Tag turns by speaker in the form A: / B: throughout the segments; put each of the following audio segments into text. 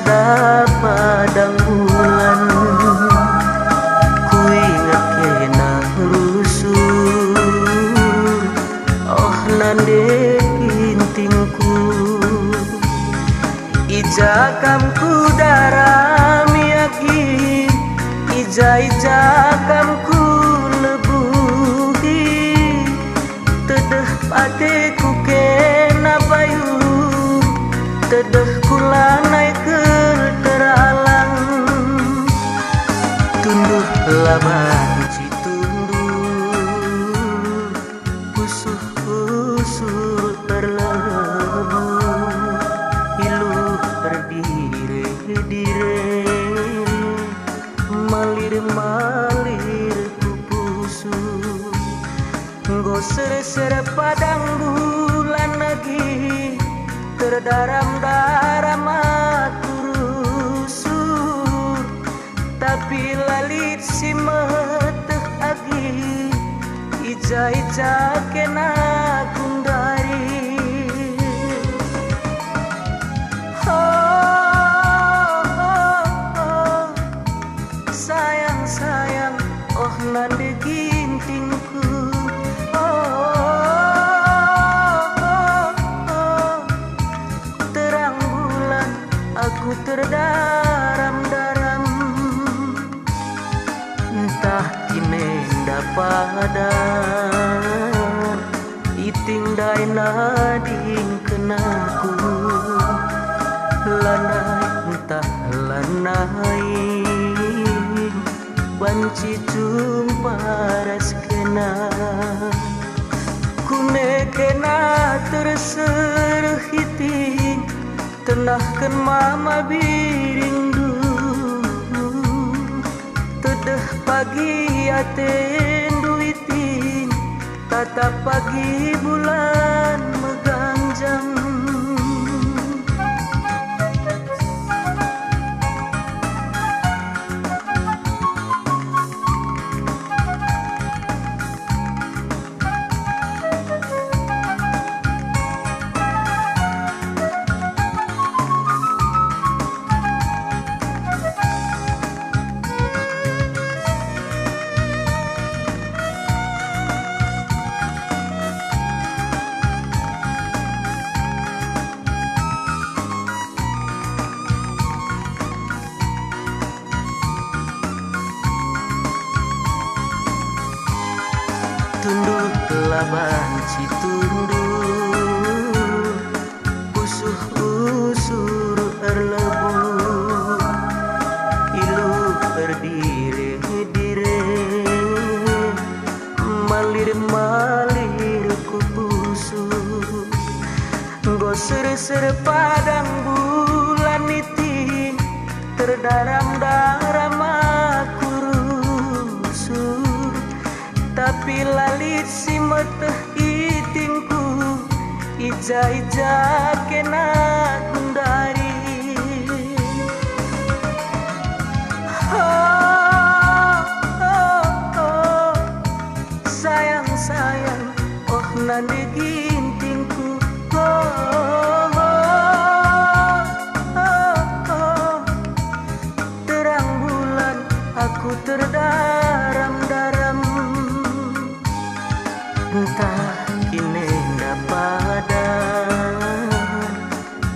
A: sada padang bulan, ku ingat kena rusur, oh nande kintingku, ija kamku darami yaki, ija kamku lebuhi, tedeh pateku kena bayu, tedeh kulanai kel teralang, tunduh laban citunduh, usuh terlebur, iluh berdire-dire, malir kupusuh, nggoser-ser padang bulan lagi, terdaram-daram aku rusur, tapi lalit si meteh agi, ija kena kundari. Oh, sayang, oh nande gintingku. Aku terdaram-daram, entah kini dapat iting dai nading kenaku, lanai entah lanai banci jumpa ras kena, kune kena terserah hiting, tenahkan mama birindu, tedeh pagi aten duitin, tata pagi bulan megang jam. Tunduh laban citunduh, usuh erlebur, iluh berdire-dire, malir kupusuh, nggoser-ser padang bulan iting, terdaram-daram aku rusur, tapi lalit si meteh itingku, ija kena kundari. Oh, sayang, oh nande gintingku. Terang bulan aku terdaram-daram, entah kini dapadan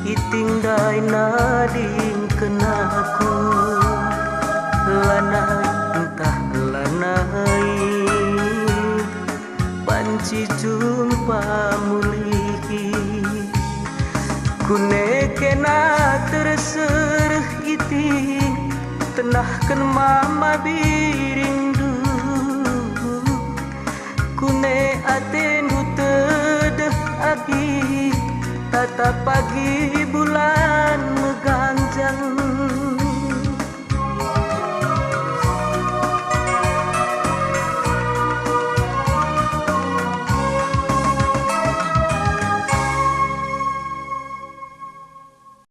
A: iting dai nading kenaku, lanai entah lanai banci jumpa mulihi, kune kena terserah iting, tenahkan mama birindu, kune atendu tedeh agi, tata pagi bulan meganjang.